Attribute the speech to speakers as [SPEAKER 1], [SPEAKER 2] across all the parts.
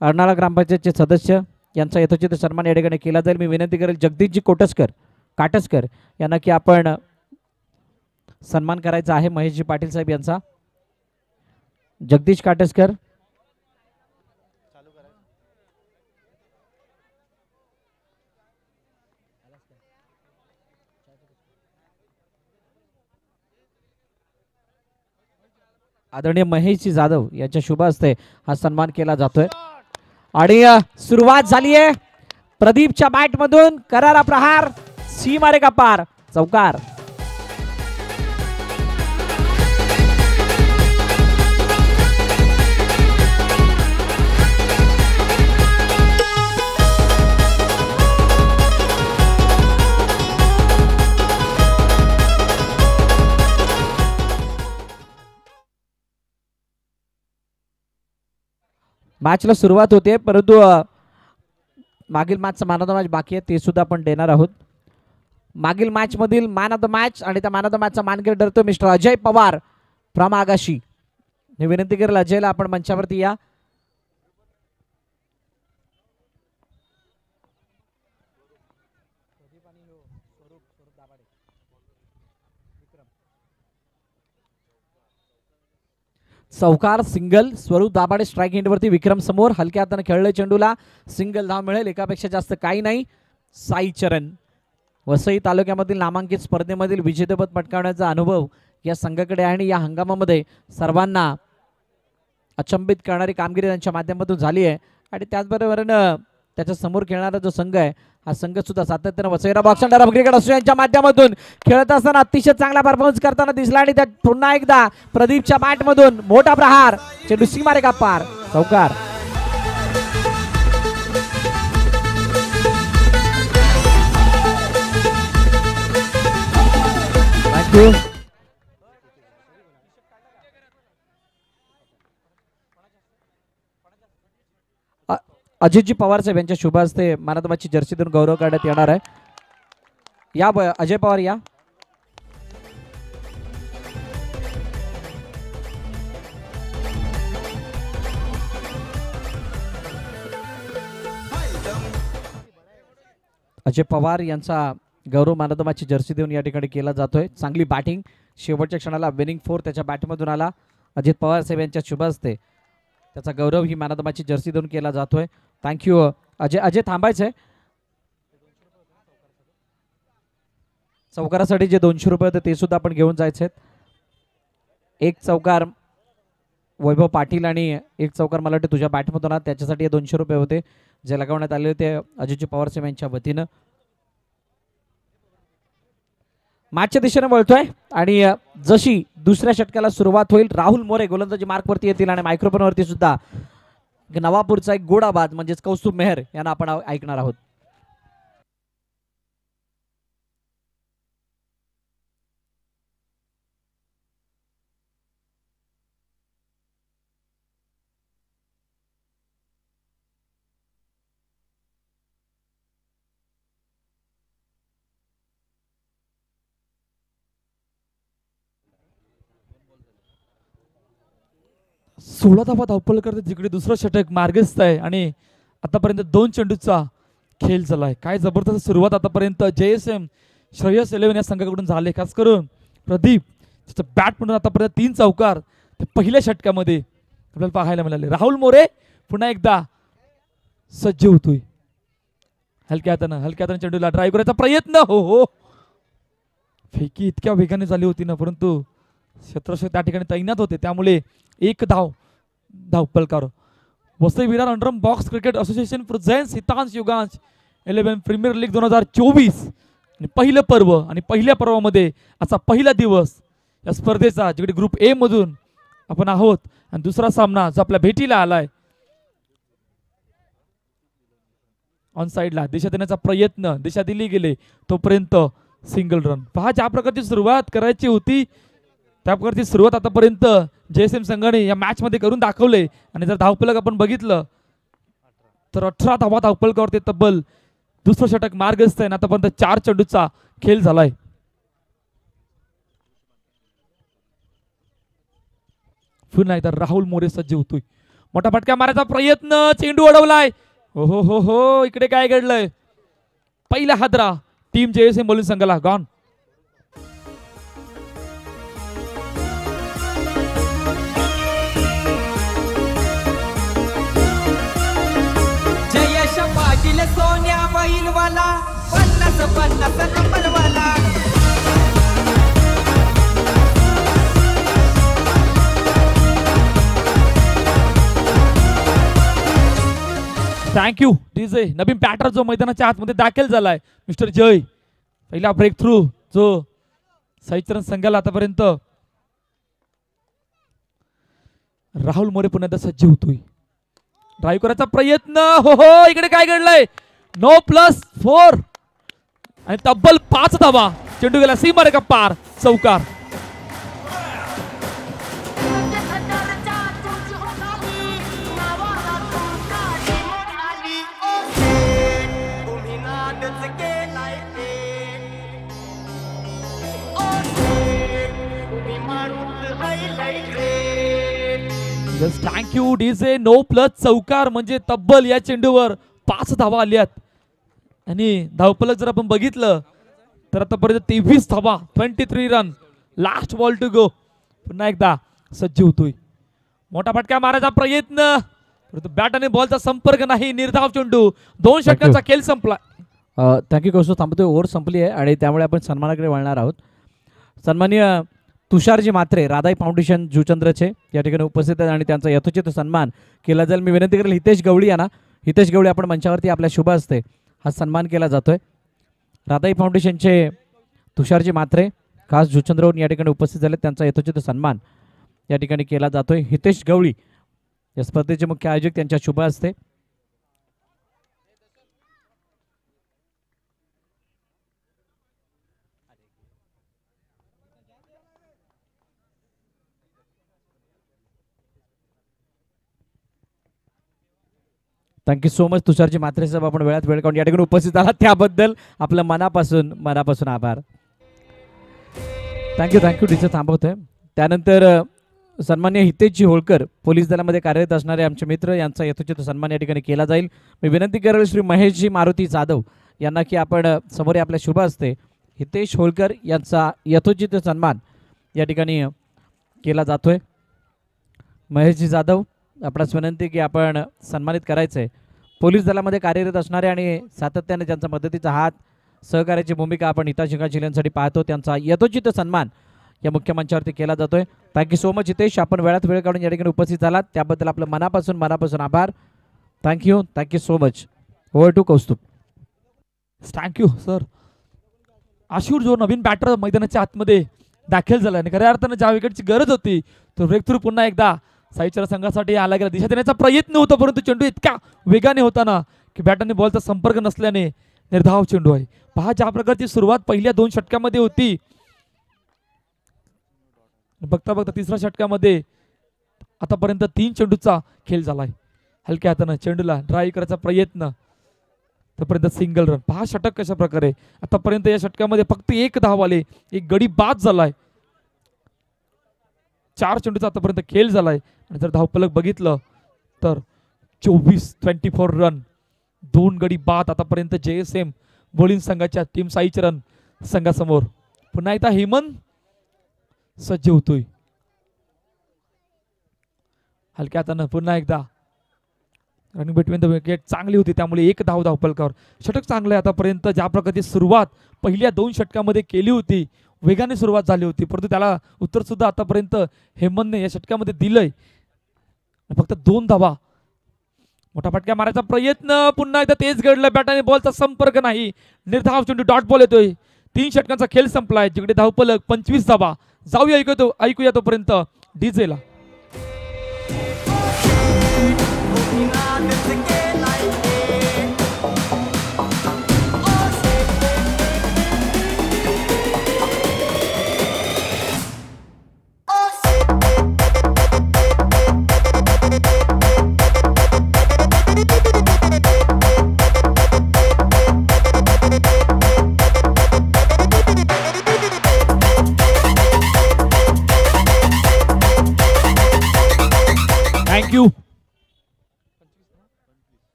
[SPEAKER 1] अर्नाळा ग्रामपंचायतचे सदस्य यांचा यथोचित सन्मान या ठिकाणी केला जाईल। मी विनंती करेल जगदीशजी काटसकर यांना की आपण सन्मान करायचा आहे महेशजी पाटील साहेब यांचा। जगदीश काटसकर आदरणीय महेशजी जाधव यांच्या शुभ हस्ते हा सन्मान केला जातोय आणि सुरुवात झाली आहे। प्रदीपच्या बॅट मधून करारा प्रहार, सीमारेखा पार, चौकार। मॅचला सुरुवात होते परंतु मागील मॅचचा मॅन ऑफ द मॅच बाकी आहे ते सुद्धा आपण देणार आहोत। मागील मॅच मधील मॅन ऑफ द मॅच आणि त्या मॅन ऑफ द मॅचचा मानकरी ठरतो मिस्टर अजय पवार फ्रॉम आगाशी। मी विनंती करेल अजयला आपण मंचावरती या। चौकार सिंगल स्वरूप दाभाडे स्ट्राइक एंडवरती विक्रम समोर हलक्या हाताने खेळले चेंडूला सिंगल धाव मिळेल एकापेक्षा जास्त काही नाही। साई चरण वसई तालुक्यामधील नामांकित स्पर्धेमधील विजेतेपद पटकावण्याचा अनुभव या संघाकडे आहे आणि या हंगामामध्ये सर्वांना अचंबित करणारी कामगिरी त्यांच्या माध्यमातून झाली आहे आणि त्याचबरोबर त्याच्या समोर खेळणारा जो संघ आहे हा संघ सुद्धा सातत्याने वसईरा बॉक्स अंडर क्रिकेट असो यांच्या माध्यमातून खेळत असताना अतिशय चांगला परफॉर्मन्स करताना दिसला आणि त्यात पुन्हा एकदा प्रदीपच्या बॅट मधून मोठा प्रहार, चेंडू सीमारेखा पार, चौकार। थँक्यू। अजितजी पवार साहेब यांच्या शुभ हस्ते मॅन ऑफ द मॅचची जर्सी देऊन गौरव करण्यात येणार आहे। या अजय पवार या। अजय पवार यांचा गौरव मॅन ऑफ द मॅचची जर्सी देऊन या ठिकाणी केला जातोय। चांगली बॅटिंग शेवटच्या क्षणाला विनिंग 4 त्याच्या बॅटमधून आला। अजित पवार साहेब यांच्या शुभ हस्ते त्याचा गौरव he man of the मॅचची Jersey देऊन केला जातोय। थँक्यू अजय थांबायचंय। चौकारासाठी जे 200 रुपये होते ते सुद्धा आपण घेऊन जायचे। एक चौकार वैभव पाटील आणि एक चौकार मला वाटतं तुझ्या बॅटमधून आला त्याच्यासाठी 200 रुपये होते जे लगावण्यात आले होते अजितजी पवार साहेब यांच्या वतीनं। मॅचच्या दिशेने वळतोय आणि जशी दुसऱ्या षटकाला सुरुवात होईल राहुल मोरे गोलंदाजी मार्कवरती येतील आणि मायक्रोफोनवरती सुद्धा नवापूरचा एक गोडाबाद म्हणजेच कौस्तुभ मेहर यांना आपण ऐकणार आहोत।
[SPEAKER 2] सोळा धावा धावपळ करते जिकडे दुसरं षटक मार्गस्थ आहे आणि आतापर्यंत 2 चेंडूचा खेळ झालाय। काय जबरदस्त सुरुवात आतापर्यंत JSM श्रेयस 11 या संघाकडून झाले। खास करून प्रदीप त्याच्या बॅट म्हणून आतापर्यंत 3 चौकार पहिल्या षटकामध्ये आपल्याला पाहायला मिळाले। राहुल मोरे पुन्हा एकदा सज्ज होतोय। हलक्या हाताने चेंडूला ड्राईव्ह करायचा प्रयत्न हो फेकी इतक्या वेगाने झाली होती ना परंतु क्षेत्ररक्षक त्या ठिकाणी तैनात होते त्यामुळे एक धावपलकार। Vasai Virar underarm box cricket association presents Hitansh Yugansh 11 premier league 2024 आणि पहिलं पर्व आणि पहिल्या पर्वामध्ये आजचा पहिला दिवस या स्पर्धेचा जिकडे ग्रुप ए मधून आपण आहोत आणि दुसरा सामना जो आपल्या भेटीला आलाय ऑन साइडला दिशा देण्याचा प्रयत्न दिशा दिली गेले तोपर्यंत सिंगल रन। पहा ज्या प्रकारची सुरुवात करायची होती त्या प्रकारची सुरुवात आतापर्यंत JSM संघाने या मॅच मध्ये करून दाखवले आणि जर धावफलक आपण बघितलं तर 18 धावा धावफलकावरती तब्बल दुसरं षटक मार्गस्थ आहे। आतापर्यंत 4 चेंडूचा खेळ झालाय। पुन्हा एकदा राहुल मोरे सज्ज होतोय। मोठा फटका मारायचा प्रयत्न, चेंडू अडवलाय. हो हो हो हो, इकडे काय घडलंय. पहिला हादरा टीम JSM बोलून संघाला गॉन.
[SPEAKER 3] जयेश पाटील सोन्या बैलवाला 50-50 नंबरवाला.
[SPEAKER 2] Thank you DJ. नवीन बॅटर जो मैदानाच्या आतमध्ये दाखल झालाय मिस्टर जय. पहिला ब्रेक थ्रू जो साईचरण संघाला आतापर्यंत. राहुल मोरे पुन्हा एकदा सज्ज होतोय. ड्राईव्ह करायचा प्रयत्न. हो हो, इकडे काय घडलंय. 9+4 आणि तब्बल 5 धावा. चेंडू गेला सीमारेखा पार, चौकार. Thank you DJ. 9+ चौकार म्हणजे तब्बल या चेंडूवर 5 धावा आल्यात. आणि धावफलक जर आपण बघितलं तर आतापर्यंत 23 धावा, 23 run. Last ball to go. पुन्हा एकदा सज्ज होतोय. मोठा फटका मारायचा प्रयत्न, परंतु बॅट आणि बॉलचा संपर्क नाही. निर्धाव चेंडू. 2 षटकांचा खेळ संपला.
[SPEAKER 1] थँक्यू कौस्तुभ. थांबतोय. ओव्हर संपली आहे आणि त्यामुळे आपण सन्मानाकडे वळणार आहोत. सन्माननीय तुषारजी म्हात्रे, राधाई फाउंडेशन जुचंद्रचे या ठिकाणी उपस्थित आहेत आणि त्यांचा यथोचित सन्मान केला जाईल. मी विनंती करेल हितेश गवळी यांना. हितेश गवळी, आपण मंचावरती आपल्या शुभ हस्ते हा सन्मान केला जातोय. राधाई फाउंडेशनचे तुषारजी म्हात्रे खास जुचंद्रहून या ठिकाणी उपस्थित झाले. त्यांचा यथोचित सन्मान या ठिकाणी केला जातोय. हितेश गवळी या स्पर्धेचे मुख्य आयोजक, त्यांच्या शुभ हस्ते. थँक्यू सो मच तुषारजी म्हात्रे साहेब, आपण वेळात वेळ काढून या ठिकाणी उपस्थित आहात त्याबद्दल आपलं मनापासून आभार. Thank you DJ. थांबवतोय. त्यानंतर सन्माननीय हितेशजी होळकर, पोलीस दलामध्ये कार्यरत असणारे आमचे मित्र, यांचा यथोचित सन्मान या ठिकाणी केला जाईल. मी विनंती करेल श्री महेशजी मारुती जाधव यांना की आपण समोर आपल्या शुभ हस्ते हितेश होळकर यांचा यथोचित सन्मान या ठिकाणी केला जातोय. महेशजी जाधव, आपणास विनंती की आपण सन्मानित करायचं आहे. पोलीस दलामध्ये कार्यरत असणारे आणि सातत्याने त्यांचा मदतीचा हात, सहकार्याची भूमिका आपण हिताशिका जिल्ह्यांसाठी पाहतो, त्यांचा यथोचित सन्मान या मुख्य मंचावरती केला जातोय. थँक्यू सो मच हितेश, आपण वेळात वेळ काढून या ठिकाणी उपस्थित झालात त्याबद्दल आपलं मनापासून आभार. Thank you so much. Over to Kaustubh.
[SPEAKER 2] Thank you sir. आशूर जो नवीन बॅटर मैदानाच्या आतमध्ये दाखल झाला आणि खऱ्या अर्थानं ज्या विकेटची गरज होती तो ब्रेक थ्रू पुन्हा एकदा साईचरण संघासाठी आला गेला. दिशा देण्याचा प्रयत्न होता, परंतु चेंडू इतका वेगाने होताना की बॅट आणि बॉलचा संपर्क नसल्याने निर्धाव चेंडू आहे. पहा ज्या प्रकारची सुरुवात पहिल्या 2 षटकामध्ये होती, बघता बघता तिसऱ्या षटकामध्ये आतापर्यंत 3 चेंडूचा खेळ झालाय. हलक्या हातानं चेंडूला ड्राईव्ह करायचा प्रयत्न, तोपर्यंत सिंगल रन. पहा षटक कशा प्रकारे. आतापर्यंत या षटकामध्ये फक्त 1 धाव आले, 1 गडी बाद झालाय. 4 चेंडूचा आतापर्यंत खेळ झालाय. आणि जर धावफलक बघितलं तर 24 रन, 2 गडी बाद आतापर्यंत JSM बॉलिंग संघाच्या टीम साईचरण संघासमोर. पुन्हा एकदा हेमंत सज्ज होतोय. हलक्या हातानं पुन्हा एकदा रनिंग बिटवीन द विकेट चांगली होती, त्यामुळे 1 धाव धावफलकावर. षटक चांगलं आहे आतापर्यंत. ज्या प्रकारची सुरुवात पहिल्या 2 षटकामध्ये केली होती, वेगाने सुरुवात झाली होती, परंतु त्याला उत्तर सुद्धा आतापर्यंत हेमंतने या षटकामध्ये दिलंय. फक्त 2 धावा. मोठा फटका मारायचा प्रयत्न, पुन्हा एकदा तेच घडलं. बॅट आणि बॉलचा संपर्क नाही. निर्धाव चेंडू, डॉट बॉल येतोय. 3 षटकांचा खेळ संपलाय. जिकडे धावफलक 25 धावा. जाऊया ऐकूया तोपर्यंत डीजेला.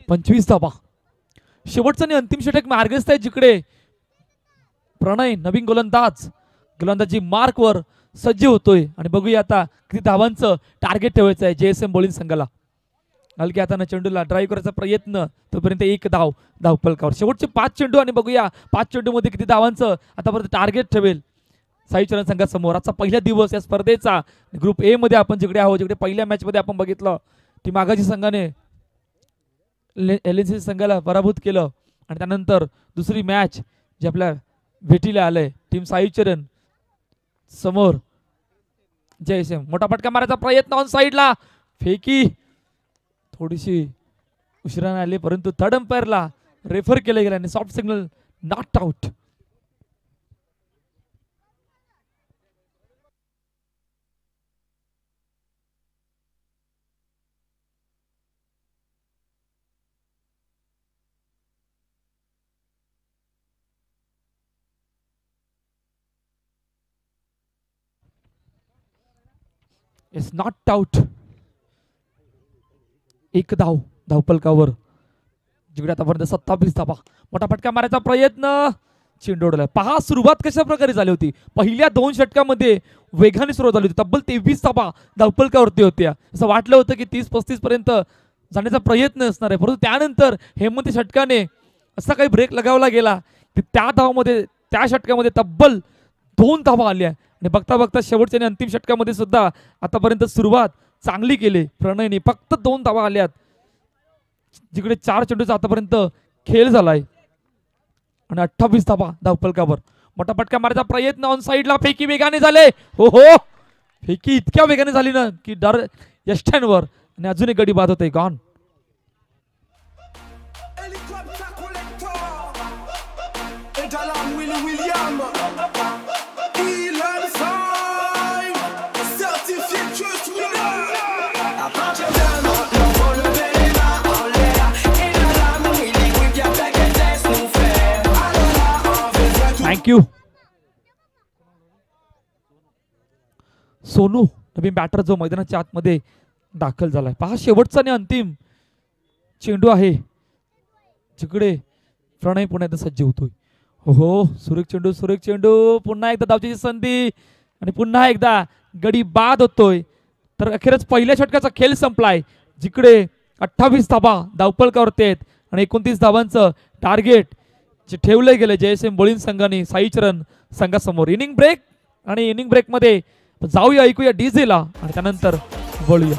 [SPEAKER 2] 25 धावा. शेवटचा आणि अंतिम षटक मार्गस्थ आहे, जिकडे प्रणय नवीन गोलंदाजी मार्कवर सज्ज होतोय. आणि बघूया आता किती धावांचं टार्गेट ठेवायचं आहे JSM बॉलिंग संघाला. हलक्या हाताने चेंडूला ड्राईव्ह करायचा प्रयत्न, तोपर्यंत 1 धाव धावफलकावर. शेवटचे 5 चेंडू आणि बघूया 5 चेंडू मध्ये किती धावांचं आतापर्यंत टार्गेट ठेवेल साई चरण संघासमोर. आजचा पहिला दिवस या स्पर्धेचा. ग्रुप ए मध्ये आपण जिकडे आहोत, जिकडे पहिल्या मॅच मध्ये आपण बघितलं ती मागाची संघाने LNC संघाला पराभूत केलं. आणि त्यानंतर दुसरी मॅच जी आपल्या भेटीला आलंय टीम साई चरण समोर JSM. मोठा फटका मारायचा प्रयत्न ऑन साईडला, फेकी थोडीशी उशिराने आली, परंतु थर्ड अंपायरला रेफर केलं गेलं आणि soft signal not out. It's not out. 1 धाव धावफलकावर, जिकडे आतापर्यंत 27 धावा. मोठा फटका मारायचा प्रयत्न, चेंडू उडवला. पहा सुरुवात कशा प्रकारे झाली होती. पहिल्या 2 षटकामध्ये वेगाने सुरुवात झाली होती. तब्बल 23 धावा धावफलकावरती होत्या. असं वाटलं होतं की 30-35 पर्यंत जाण्याचा प्रयत्न असणार आहे, परंतु त्यानंतर हेमंत षटकाने असा काही ब्रेक लगावला गेला की त्या षटकामध्ये तब्बल 2 धावा आल्या. आणि बघता बघता शेवटच्या आणि अंतिम षटकामध्ये सुद्धा आतापर्यंत सुरुवात चांगली केली प्रणयने. फक्त 2 धावा आल्यात, जिकडे 4 चेंडूचा आतापर्यंत खेळ झालाय आणि 28 धावा धावफलकावर. मोठा फटका मारायचा प्रयत्न ऑन साईडला, फेकी वेगाने झाले. हो फेकी इतक्या वेगाने झाली ना की डर यष्ट्यांवर. आणि अजून एक गडी बाद होते गॉन. थँक्यू. सोनू नवीन बॅटर जो मैदानाच्या आतमध्ये दाखल झालाय. पहा शेवटचा आणि अंतिम चेंडू आहे, जिकडे प्रणय पुन्हा एकदा सज्ज होतोय. हो सुरेख चेंडू पुन्हा एकदा धावची संधी आणि पुन्हा एकदा गडी बाद होतोय. तर अखेरच पहिल्या षटकाचा खेळ संपलाय, जिकडे 28 धावा धावफलकावरती आहेत आणि 29 धावांचं टार्गेट जे ठेवलं गेलं JSM बॉलिंग संघाने साई चरण संघासमोर. इनिंग ब्रेक, आणि इनिंग ब्रेक मध्ये जाऊया, ऐकूया डीजेला आणि त्यानंतर बोलूया.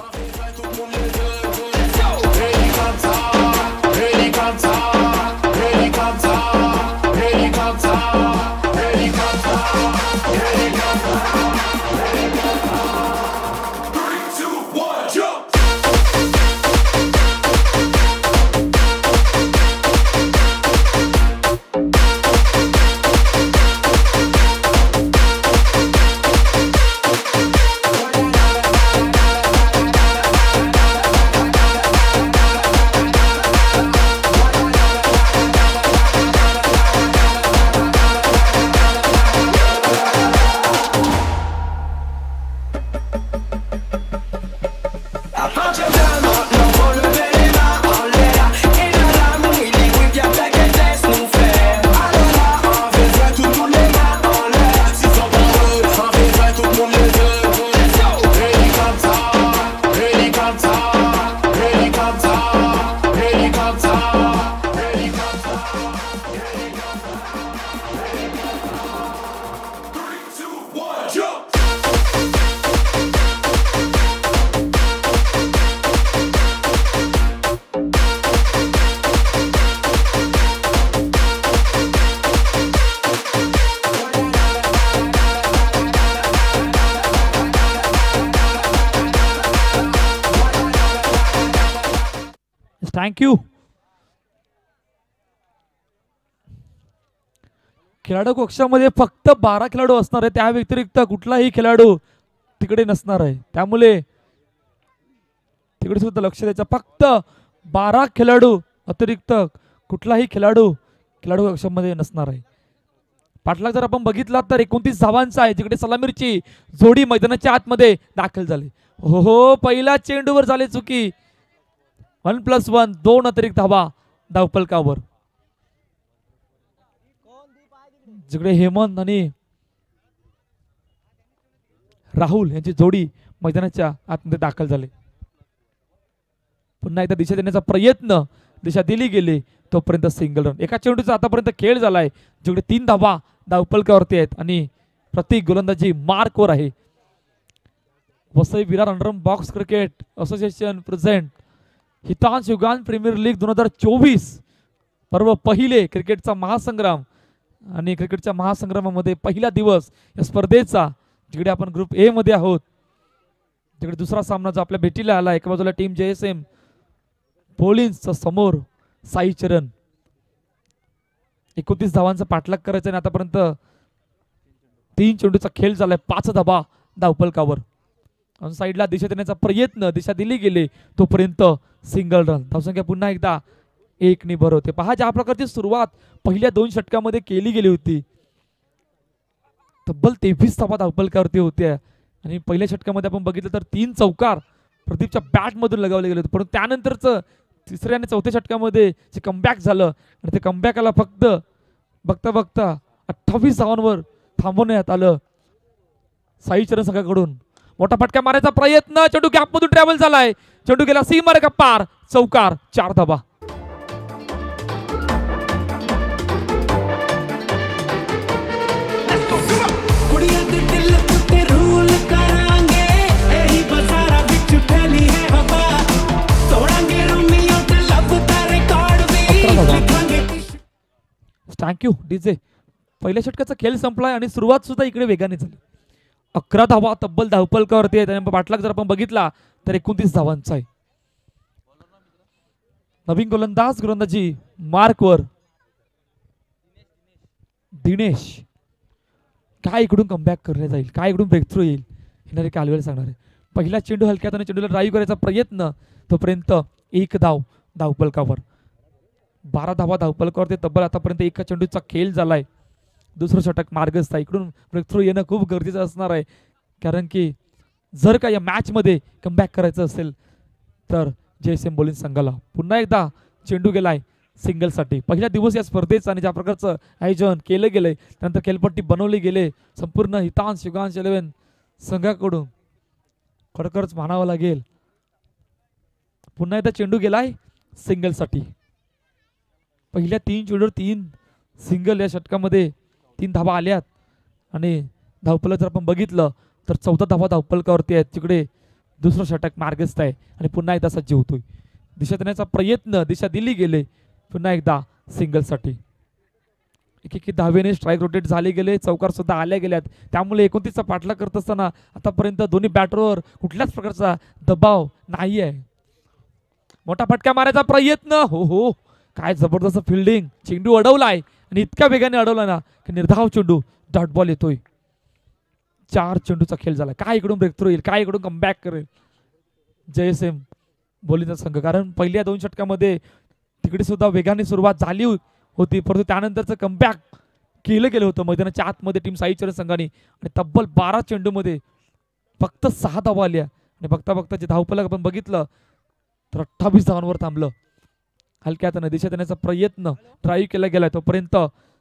[SPEAKER 2] थँक्यू. खेळाडू कक्षामध्ये फक्त 12 खेळाडू असणार आहे, त्या व्यतिरिक्त कुठलाही खेळाडू तिकडे नसणार आहे. त्यामुळे तिकडे सुद्धा लक्ष द्यायचं. फक्त 12 खेळाडू अतिरिक्त कुठलाही खेळाडू कक्षामध्ये नसणार आहे. पाठलाग जर आपण बघितला तर 29 धावांचा आहे, जिकडे सलामीरची जोडी मैदानाच्या आतमध्ये दाखल झाली. हो पहिला चेंडूवर झाली चुकी 1+1 2 अतिरिक्त धावा धावफलकावर. जिकडे हेमंत आणि राहुल यांची जोडी मैदानाच्या आतमध्ये दाखल झाले. पुन्हा एकदा दिशा देण्याचा प्रयत्न, दिशा दिली गेली तोपर्यंत सिंगल रन. एका चेंडूचा आतापर्यंत खेळ झालाय जिकडे 3 धावा धावफलकावरती आहेत आणि प्रत्येक गोलंदाजी मार्कवर आहे. Vasai Virar underarm box cricket association present Hitansh Yugan premier league 2024 पर्व पहिले क्रिकेटचा महासंग्राम आणि क्रिकेटच्या महासंग्रामामध्ये पहिला दिवस या स्पर्धेचा, जिकडे आपण ग्रुप ए मध्ये आहोत. तिकडे दुसरा सामना जो आपल्या भेटीला आला, एका बाजूला टीम JSM पोलिन्सचा समोर साई चरण. 29 धावांचा पाठलाग करायचा आणि आतापर्यंत 3 चेंडूचा खेळ झालाय, 5 धावा धावफलकावर. साईडला दिशा देण्याचा प्रयत्न, दिशा दिली गेली तोपर्यंत सिंगल रन. धावसंख्या पुन्हा एकदा 1 ने भरवते. पहा ज्या प्रकारची सुरुवात पहिल्या 2 षटकामध्ये केली गेली होती, तब्बल 23 धावा धावफलकावरती होत्या आणि पहिल्या षटकामध्ये आपण बघितलं तर 3 चौकार प्रदीपच्या बॅट मधून लगावले गेले होते. परंतु त्यानंतरच तिसऱ्या आणि चौथ्या षटकामध्ये जे कमबॅक झालं आणि ते कमबॅकला फक्त बघता बघता 28 धावांवर थांबवण्यात आलं साई चरण संघाकडून. मोठा फटका मारायचा प्रयत्न, चेंडू गॅप मधून ट्रॅव्हल झालाय, चेंडू गेला सीमारेखा पार, चौकार, 4 धावा. Thank you DJ. पहिल्या षटकाचा खेळ संपलाय आणि सुरुवात सुद्धा इकडे वेगाने झाली. 11 धावा तब्बल धावफलकावरती आहेत आणि पाठलाग जर आपण बघितला तर 29 धावांचा आहे. नवीन गोलंदाजी मार्कवर दिनेश. काय इकडून कमबॅक करण्यात जाईल, काय इकडून ब्रेक थ्रू येईल, येणारे कालवेळ सांगणार आहे. पहिला चेंडू हलक्यात आणि चेंडूला ड्राईव्ह करायचा प्रयत्न, तोपर्यंत 1 धाव धावफलकावर. 12 धावा धावफलकावरती तब्बल आतापर्यंत एका चेंडूचा खेळ झालाय. दुसरं षटक मार्गस्थ आहे. इकडून ब्रेक थ्रू येणं खूप गरजेचं असणार आहे, कारण की जर का या मॅच मध्ये कमबॅक करायचं असेल तर JSM बोलिंग संघाला. पुन्हा एकदा चेंडू गेलाय सिंगलसाठी. पहिला दिवस या स्पर्धेचा आणि ज्या प्रकारचं आयोजन केलं गेलंय, त्यानंतर खेळपट्टी बनवली गेले संपूर्ण हितांश युगांश 11 संघाकडून, खडखरच मानावं लागेल. पुन्हा एकदा चेंडू गेलाय सिंगलसाठी. पहिल्या 3 चेंडूवर 3 सिंगल या षटकामध्ये 3 धावा आल्यात आणि धावफलक जर आपण बघितलं तर 14 धावा धावफलकावरती आहेत. तिकडे दुसरं षटक मार्गस्थ आहे आणि पुन्हा एकदा सज्ज होतोय. दिशा देण्याचा प्रयत्न, दिशा दिली गेले पुन्हा एकदा सिंगलसाठी. एक धावेने स्ट्राईक रोटेट झाले गेले, चौकार सुद्धा आल्या गेल्यात. त्यामुळे 29चा पाठलाग करत असताना आतापर्यंत दोन्ही बॅटरवर कुठल्याच प्रकारचा दबाव नाही आहे. मोठा फटका मारायचा प्रयत्न, हो काय जबरदस्त फिल्डिंग. चेंडू अडवलाय आणि इतक्या वेगाने अडवला ना की निर्धाव चेंडू डॉट बॉल येतोय. 4 चेंडूचा खेळ झाला. काय इकडून ब्रेक थ्रू येईल, काय इकडून कमबॅक करेल JSM बोलिंगचा संघ. कारण पहिल्या 2 षटकामध्ये तिकडे सुद्धा वेगाने सुरुवात झाली होती, परंतु त्यानंतरचं कमबॅक केलं गेलं होतं मैदानाच्या आतमध्ये टीम साई चरण संघाने आणि तब्बल 12 चेंडूमध्ये फक्त 6 धावा आल्या आणि बघता बघता जे धावफलक आपण बघितलं तर 28 धावांवर थांबलं. हलक्यात दिशा देण्याचा प्रयत्न ड्राईव्ह केला गेलाय तोपर्यंत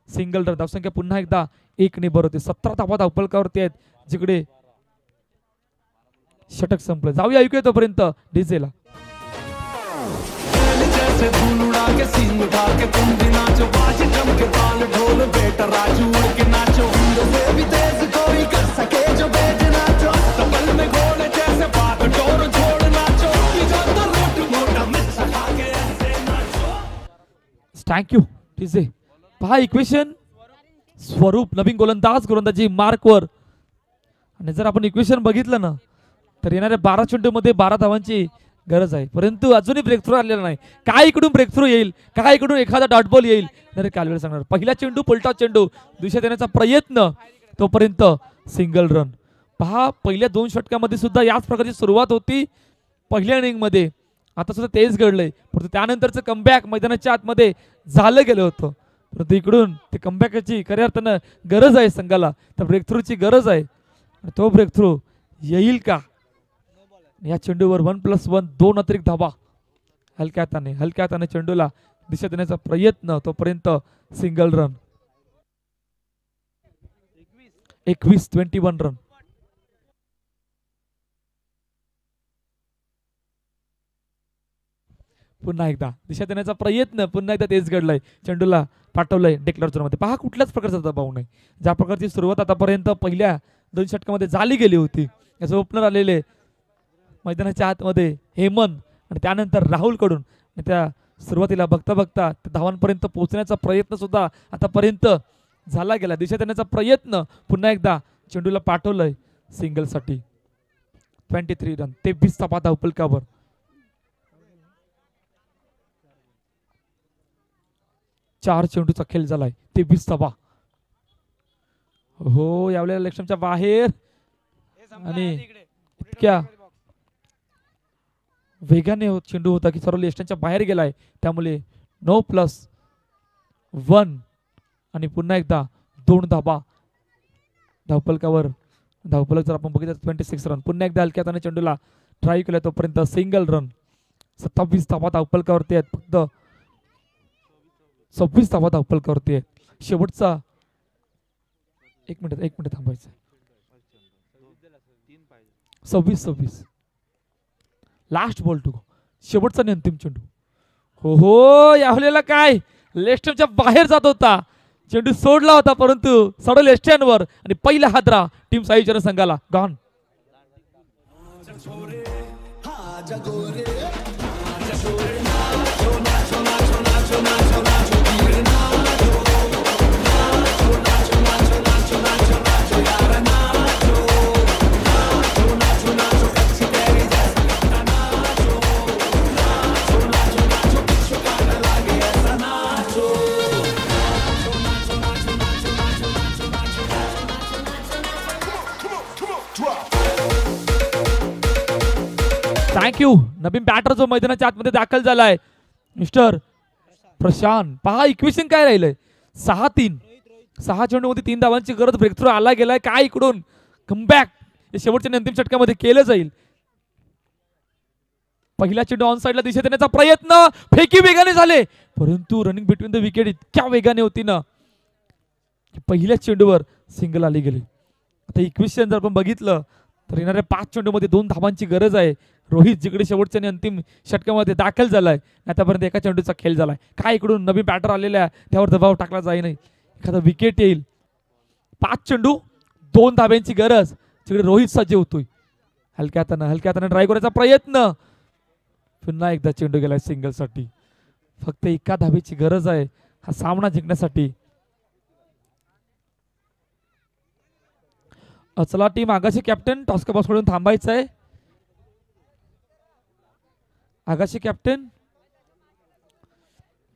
[SPEAKER 2] सिंगल रन. धावसंख्या पुन्हा एकदा 1 ने भरवते. 17 धावा धावफलकावरती आहेत, जिकडे षटक संपलं. जाऊया ऐकूया तोपर्यंत डीजेला. Thank you DJ. पहा इक्वेशन स्वरूप नवीन गोलंदाजी मार्कवर. आणि जर आपण इक्वेशन बघितलं ना तर येणाऱ्या 12 चेंडूमध्ये 12 धावांची गरज आहे, परंतु अजूनही ब्रेक थ्रू आलेला नाही. काय इकडून ब्रेक थ्रू येईल, काय इकडून एखादा डॉट बॉल येईल, तर कालवेळ सांगणार. पहिला चेंडू पलटा चेंडू, दिशा देण्याचा प्रयत्न, तोपर्यंत सिंगल रन. पहा पहिल्या 2 षटकामध्ये सुद्धा याच प्रकारची सुरुवात होती पहिल्या इनिंग मध्ये. आता सुद्धा तेच घडलंय, परंतु त्यानंतरचं कमबॅक मैदानाच्या आतमध्ये झालं गेलं होतं. परंतु इकडून ते कमबॅकची खऱ्या अर्थानं गरज आहे संघाला, तर ब्रेक थ्रूची गरज आहे. तो ब्रेक थ्रू येईल का? या चेंडूवर 1+1 2 अतिरिक्त धावा हलक्या हाताने चेंडूला दिशा देण्याचा प्रयत्न, तोपर्यंत सिंगल रन. 21 रन. पुन्हा एकदा दिशा देण्याचा प्रयत्न, पुन्हा एकदा तेच घडलंय. चेंडूला पाठवलंय डेक्लर झोनमध्ये. पहा कुठल्याच प्रकारचा दबाव नाही. ज्या प्रकारची सुरुवात आतापर्यंत पहिल्या 2 षटकामध्ये झाली गेली होती. याचं ओपनर आलेले मैदानाच्या आतमध्ये हेमंत आणि त्यानंतर राहुल कडून त्या सुरुवातीला बघता धावांपर्यंत पोहोचण्याचा प्रयत्न सुद्धा आतापर्यंत झाला गेला. दिशा देण्याचा प्रयत्न, पुन्हा एकदा चेंडूला पाठवलंय सिंगलसाठी. 23 रन. 23 धावा धावफलकावर. चार चेंडूचा खेळ झालाय. 23 धावा. हो, यावेळेला लेफ्टच्या बाहेर आणि इतक्या वेगाने चेंडू होता की सर्व लेफ्टच्या बाहेर गेलाय. त्यामुळे 9+1 आणि पुन्हा एकदा 2 धावा धावफलकावर. धावफलक जर आपण बघितलं 26 रन. पुन्हा एकदा हलक्या हाताने चेंडूला ट्राय केला, तोपर्यंत सिंगल रन. 27 धावा धावफलकावरती आहेत. फक्त 26 धावा धावफलकावरती आहेत. शेवटचा एक मिनिट थांबायचं. 26 लास्ट बॉल टू. शेवटचा आणि अंतिम चेंडू. हो, यावेळेला काय लेफ्टच्या बाहेर जात होता. चेंडू सोडला होता, परंतु सडल लेफ्टवर आणि पहिला हादरा टीम साईचरण संघाला. गॉन. थँक्यू. नवीन बॅटर जो मैदानाच्या आतमध्ये दाखल झालाय मिस्टर प्रशांत. पहा इक्वेशन काय राहिलंय. 6-3. 6 चेंडूमध्ये 3 धावांची गरज. ब्रेक थ्रू आला गेलाय. काय इकडून कमबॅक शेवटच्या अंतिम षटकामध्ये केलं जाईल. पहिला चेंडू ऑन साइडला दिशा देण्याचा प्रयत्न. फेकी वेगाने झाले, परंतु रनिंग बिटवीन द विकेट इतक्या वेगाने होती ना पहिल्या चेंडूवर सिंगल आली गेली. आता इक्वेशन जर आपण बघितलं तर येणाऱ्या 5 चेंडूमध्ये 2 धावांची गरज आहे. रोहित जिकडे शेवटच्या आणि अंतिम षटकामध्ये दाखल झालाय, आतापर्यंत एका चेंडूचा खेळ झालाय. काय इकडून नवीन बॅटर आलेल्या त्यावर दबाव टाकला जाई नाही. एखादा विकेट येईल. 5 चेंडू 2 धाब्यांची गरज. तिकडे रोहित सज्ज होतोय. हलक्या हाताने ड्राईव्ह करायचा प्रयत्न. पुन्हा एकदा चेंडू गेलाय सिंगलसाठी. फक्त एका धाबेची गरज आहे हा सामना जिंकण्यासाठी. चला team Agashi captain toss box कडून थांबायचं आहे. आगाशी कॅप्टन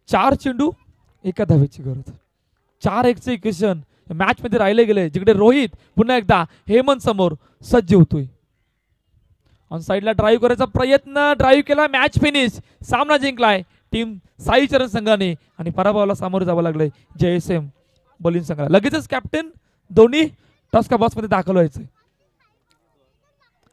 [SPEAKER 2] 4 चेंडू 1 धावेची गरज. 4-1चे इक्वेशन मॅच मध्ये राहिले गेले. जिकडे रोहित पुन्हा एकदा हेमंत समोर सज्ज होतोय. ऑन साइडला ड्राईव्ह करायचा प्रयत्न. ड्राईव्ह केला. Match finish. सामना जिंकलाय टीम साईचरण संघाने आणि पराभवाला सामोरे जावं लागलंय JSM बॉलिंग संघाला. लगेचच कॅप्टन दोन्ही टॉस बॉक्स मध्ये दाखल व्हायचंय.